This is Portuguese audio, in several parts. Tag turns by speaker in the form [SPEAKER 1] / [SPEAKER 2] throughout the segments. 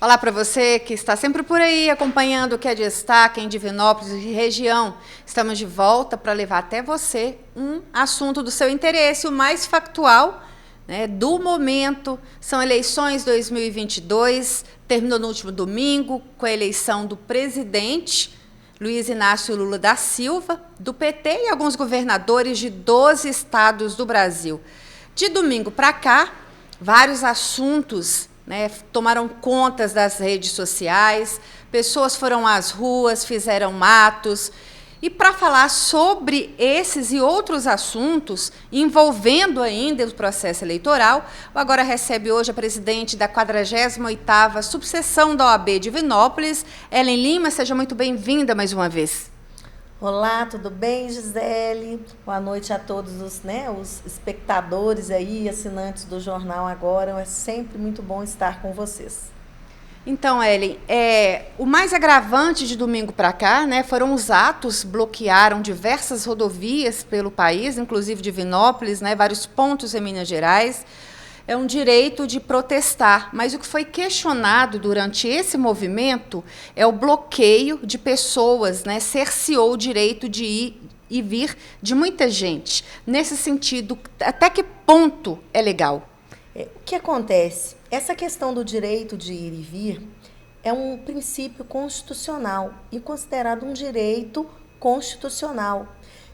[SPEAKER 1] Olá para você que está sempre por aí acompanhando o que é destaque em Divinópolis e região. Estamos de volta para levar até você um assunto do seu interesse, o mais factual, né, do momento. São eleições 2022, terminou no último domingo com a eleição do presidente Luiz Inácio Lula da Silva, do PT, e alguns governadores de 12 estados do Brasil. De domingo para cá, vários assuntos, né, tomaram contas das redes sociais, pessoas foram às ruas, fizeram atos. E para falar sobre esses e outros assuntos, envolvendo ainda o processo eleitoral, o Agora recebe hoje a presidente da 48ª subseção da OAB de Divinópolis, Ellen Lima. Seja muito bem-vinda mais uma vez.
[SPEAKER 2] Olá, tudo bem, Gisele? Boa noite a todos os espectadores aí, assinantes do Jornal Agora. É sempre muito bom estar com vocês.
[SPEAKER 1] Então, Ellen, o mais agravante de domingo para cá, né, foram os atos, bloquearam diversas rodovias pelo país, inclusive Divinópolis, né, vários pontos em Minas Gerais. É um direito de protestar, mas o que foi questionado durante esse movimento é o bloqueio de pessoas, né, cerceou o direito de ir e vir de muita gente. Nesse sentido, até que ponto é legal?
[SPEAKER 2] O que acontece? Essa questão do direito de ir e vir é um princípio constitucional e considerado um direito constitucional.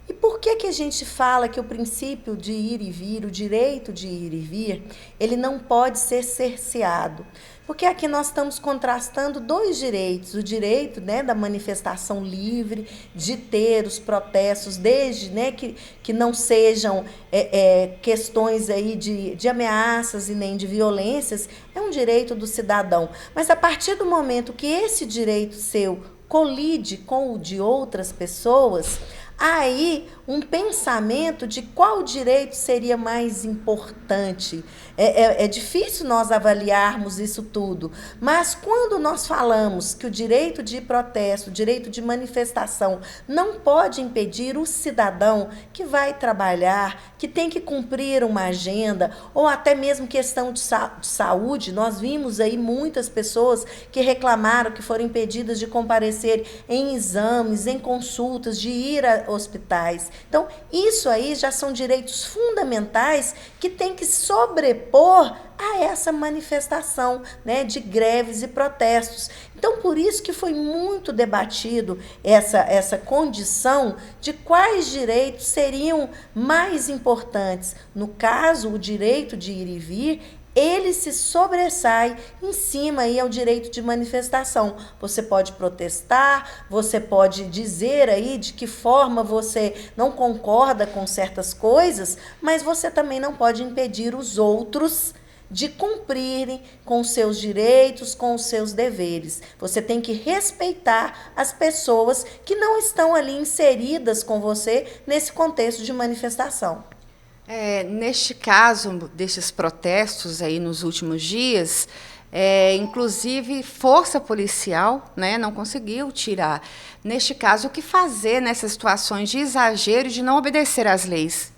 [SPEAKER 2] E por que a gente fala que o princípio de ir e vir, o direito de ir e vir, ele não pode ser cerceado? Porque aqui nós estamos contrastando dois direitos, o direito, né, da manifestação livre, de ter os protestos, desde, né, que não sejam questões aí de ameaças e nem de violências, é um direito do cidadão. Mas a partir do momento que esse direito seu colide com o de outras pessoas, aí um pensamento de qual direito seria mais importante. É difícil nós avaliarmos isso tudo, mas quando nós falamos que o direito de protesto, o direito de manifestação não pode impedir o cidadão que vai trabalhar, que tem que cumprir uma agenda, ou até mesmo questão de saúde, nós vimos aí muitas pessoas que reclamaram que foram impedidas de comparecer em exames, em consultas, de ir a hospitais. Então, isso aí já são direitos fundamentais que tem que sobrepor a essa manifestação, né, de greves e protestos. Então, por isso que foi muito debatido essa condição de quais direitos seriam mais importantes. No caso, o direito de ir e vir, ele se sobressai em cima aí ao direito de manifestação. Você pode protestar, você pode dizer aí de que forma você não concorda com certas coisas, mas você também não pode impedir os outros de cumprirem com os seus direitos, com os seus deveres. Você tem que respeitar as pessoas que não estão ali inseridas com você nesse contexto de manifestação.
[SPEAKER 1] Neste caso, desses protestos aí nos últimos dias, inclusive força policial, né, não conseguiu tirar. Neste caso, o que fazer nessas situações de exagero e de não obedecer às leis?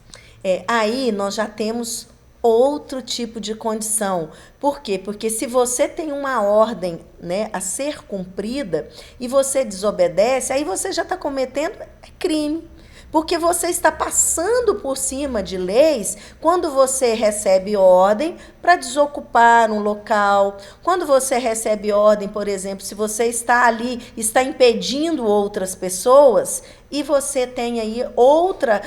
[SPEAKER 2] Aí nós já temos outro tipo de condição. Por quê? Porque se você tem uma ordem, né, a ser cumprida e você desobedece, aí você já está cometendo crime. Porque você está passando por cima de leis quando você recebe ordem para desocupar um local, quando você recebe ordem, por exemplo, se você está ali, está impedindo outras pessoas, e você tem aí outra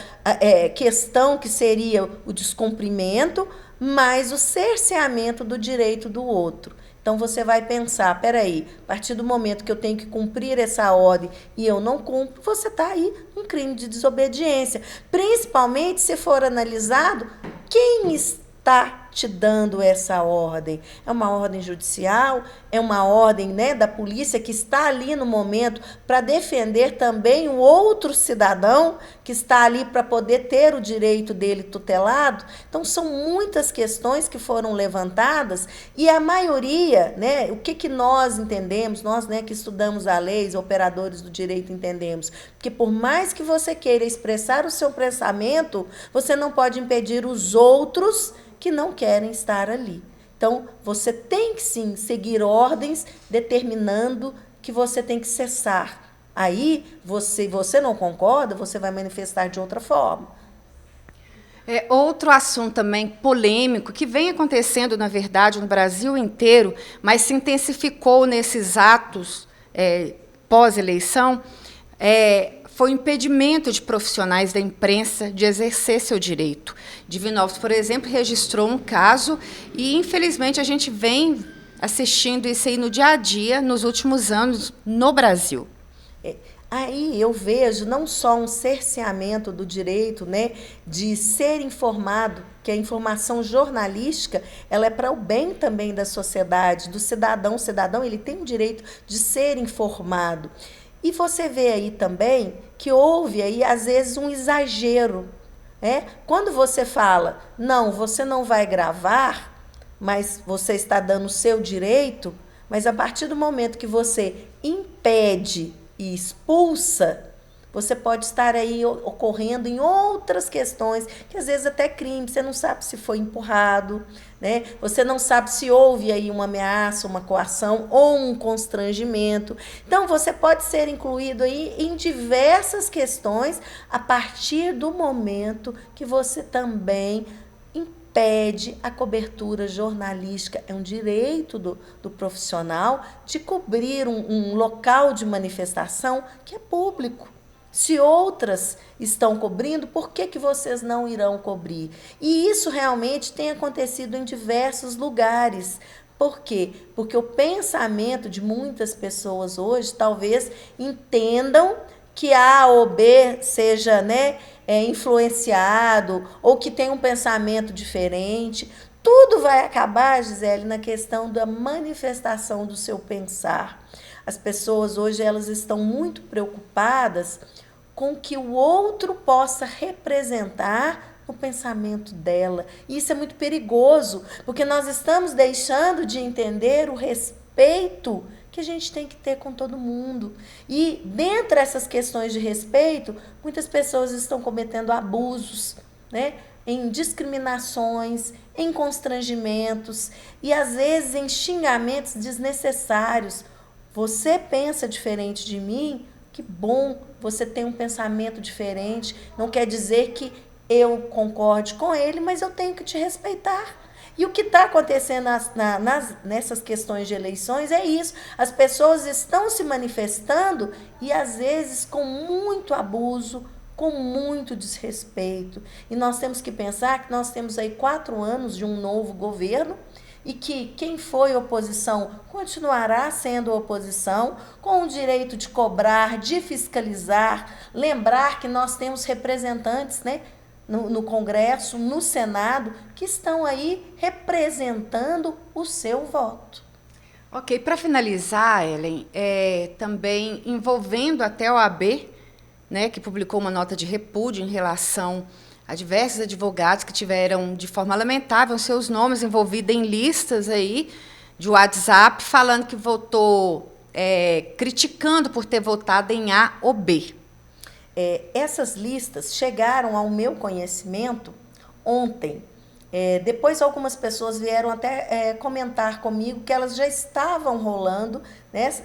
[SPEAKER 2] questão que seria o descumprimento, mais o cerceamento do direito do outro. Então, você vai pensar, peraí, a partir do momento que eu tenho que cumprir essa ordem e eu não cumpro, você está aí um crime de desobediência. Principalmente se for analisado quem está te dando essa ordem. É uma ordem judicial, é uma ordem, né, da polícia que está ali no momento para defender também o outro cidadão que está ali para poder ter o direito dele tutelado. Então, são muitas questões que foram levantadas e a maioria, né, o que nós entendemos, nós, né, que estudamos a lei, operadores do direito, entendemos, porque por mais que você queira expressar o seu pensamento, você não pode impedir os outros que não querem estar ali. Então, você tem que sim seguir ordens determinando que você tem que cessar. Aí, você não concorda, você vai manifestar de outra forma.
[SPEAKER 1] Outro assunto também polêmico, que vem acontecendo, na verdade, no Brasil inteiro, mas se intensificou nesses atos pós-eleição, foi o impedimento de profissionais da imprensa de exercer seu direito. Divinópolis, por exemplo, registrou um caso e, infelizmente, a gente vem assistindo isso aí no dia a dia, nos últimos anos, no Brasil.
[SPEAKER 2] Aí eu vejo não só um cerceamento do direito, né, de ser informado, que a informação jornalística ela é para o bem também da sociedade, do cidadão. O cidadão ele tem o direito de ser informado. E você vê aí também que houve aí, às vezes, um exagero. Quando você fala, não, você não vai gravar, mas você está dando o seu direito, mas a partir do momento que você impede e expulsa, você pode estar aí ocorrendo em outras questões, que às vezes até crime, você não sabe se foi empurrado, né? Você não sabe se houve aí uma ameaça, uma coação ou um constrangimento. Então, você pode ser incluído aí em diversas questões a partir do momento que você também impede a cobertura jornalística. É um direito do profissional de cobrir um local de manifestação que é público. Se outras estão cobrindo, por que vocês não irão cobrir? E isso realmente tem acontecido em diversos lugares. Por quê? Porque o pensamento de muitas pessoas hoje talvez entendam que A ou B seja, influenciado ou que tem um pensamento diferente. Tudo vai acabar, Gisele, na questão da manifestação do seu pensar. As pessoas hoje elas estão muito preocupadas com que o outro possa representar o pensamento dela. E isso é muito perigoso, porque nós estamos deixando de entender o respeito que a gente tem que ter com todo mundo. E, dentre essas questões de respeito, muitas pessoas estão cometendo abusos, em discriminações, em constrangimentos e, às vezes, em xingamentos desnecessários. Você pensa diferente de mim? Que bom, você tem um pensamento diferente. Não quer dizer que eu concorde com ele, mas eu tenho que te respeitar. E o que está acontecendo nessas questões de eleições é isso. As pessoas estão se manifestando e, às vezes, com muito abuso, com muito desrespeito. E nós temos que pensar que nós temos aí 4 anos de um novo governo e que quem foi oposição continuará sendo oposição, com o direito de cobrar, de fiscalizar. Lembrar que nós temos representantes, no Congresso, no Senado, que estão aí representando o seu voto.
[SPEAKER 1] Ok, para finalizar, Ellen, também envolvendo até a OAB, que publicou uma nota de repúdio em relação a diversos advogados que tiveram, de forma lamentável, seus nomes envolvidos em listas aí de WhatsApp, falando que votou, criticando por ter votado em A ou B.
[SPEAKER 2] Essas listas chegaram ao meu conhecimento ontem. Depois algumas pessoas vieram até comentar comigo que elas já estavam rolando,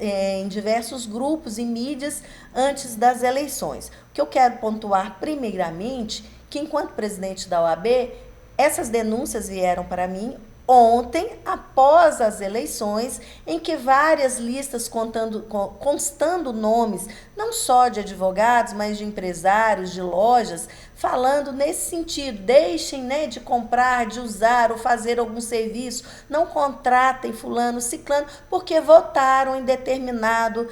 [SPEAKER 2] em diversos grupos e mídias antes das eleições. O que eu quero pontuar primeiramente, que enquanto presidente da OAB, essas denúncias vieram para mim ontem, após as eleições, em que várias listas constando nomes, não só de advogados, mas de empresários, de lojas, falando nesse sentido: deixem de comprar, de usar ou fazer algum serviço, não contratem fulano, ciclano, porque votaram em determinado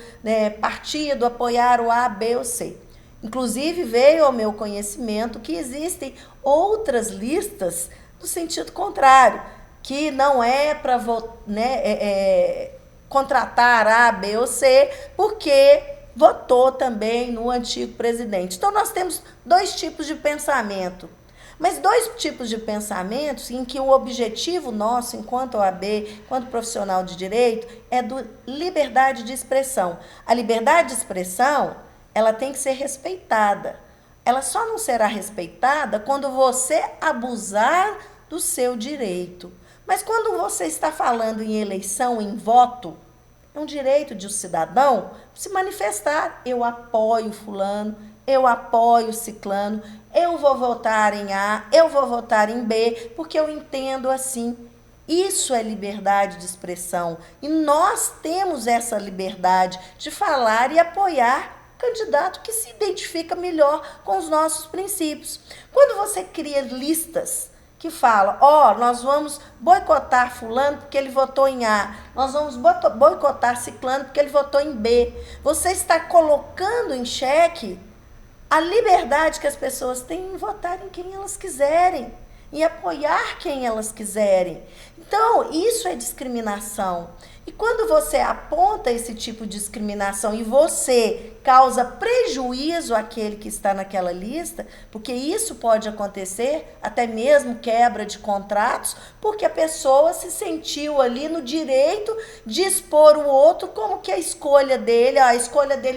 [SPEAKER 2] partido, apoiaram A, B ou C. Inclusive, veio ao meu conhecimento que existem outras listas no sentido contrário, que não é para contratar A, B ou C, porque votou também no antigo presidente. Então, nós temos 2 tipos de pensamento, mas 2 tipos de pensamentos em que o objetivo nosso, enquanto OAB, enquanto profissional de direito, é do liberdade de expressão. A liberdade de expressão, ela tem que ser respeitada. Ela só não será respeitada quando você abusar do seu direito. Mas quando você está falando em eleição, em voto, é um direito de um cidadão se manifestar. Eu apoio fulano, eu apoio ciclano, eu vou votar em A, eu vou votar em B, porque eu entendo assim. Isso é liberdade de expressão. E nós temos essa liberdade de falar e apoiar o candidato que se identifica melhor com os nossos princípios. Quando você cria listas que falam, nós vamos boicotar fulano porque ele votou em A, nós vamos boicotar ciclano porque ele votou em B, você está colocando em xeque a liberdade que as pessoas têm em votar em quem elas quiserem, em apoiar quem elas quiserem. Então, isso é discriminação. E quando você aponta esse tipo de discriminação e você causa prejuízo àquele que está naquela lista, porque isso pode acontecer, até mesmo quebra de contratos, porque a pessoa se sentiu ali no direito de expor o outro como que a escolha dele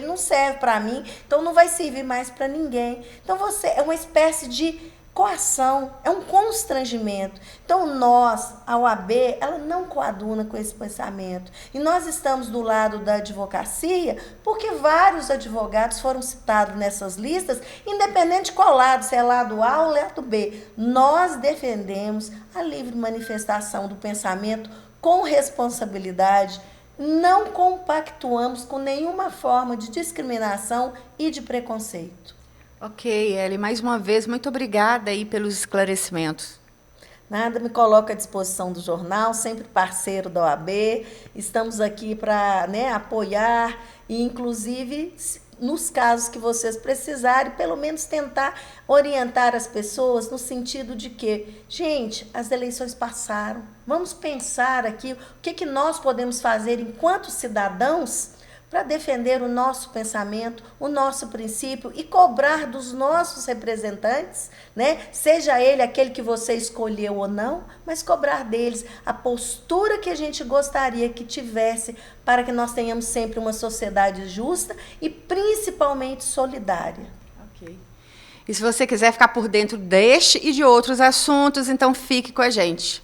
[SPEAKER 2] não serve para mim, então não vai servir mais para ninguém. Então você é uma espécie de coação, é um constrangimento. Então nós, a OAB, ela não coaduna com esse pensamento. E nós estamos do lado da advocacia porque vários advogados foram citados nessas listas, independente de qual lado, se é lado A ou lado B. Nós defendemos a livre manifestação do pensamento com responsabilidade, não compactuamos com nenhuma forma de discriminação e de preconceito.
[SPEAKER 1] Ok, Ely, mais uma vez, muito obrigada aí pelos esclarecimentos.
[SPEAKER 2] Nada, me coloco à disposição do jornal, sempre parceiro da OAB. Estamos aqui para apoiar e, inclusive, nos casos que vocês precisarem, pelo menos tentar orientar as pessoas no sentido de que, gente, as eleições passaram. Vamos pensar aqui o que nós podemos fazer enquanto cidadãos para defender o nosso pensamento, o nosso princípio e cobrar dos nossos representantes, seja ele aquele que você escolheu ou não, mas cobrar deles a postura que a gente gostaria que tivesse para que nós tenhamos sempre uma sociedade justa e principalmente solidária.
[SPEAKER 1] Ok. E se você quiser ficar por dentro deste e de outros assuntos, então fique com a gente.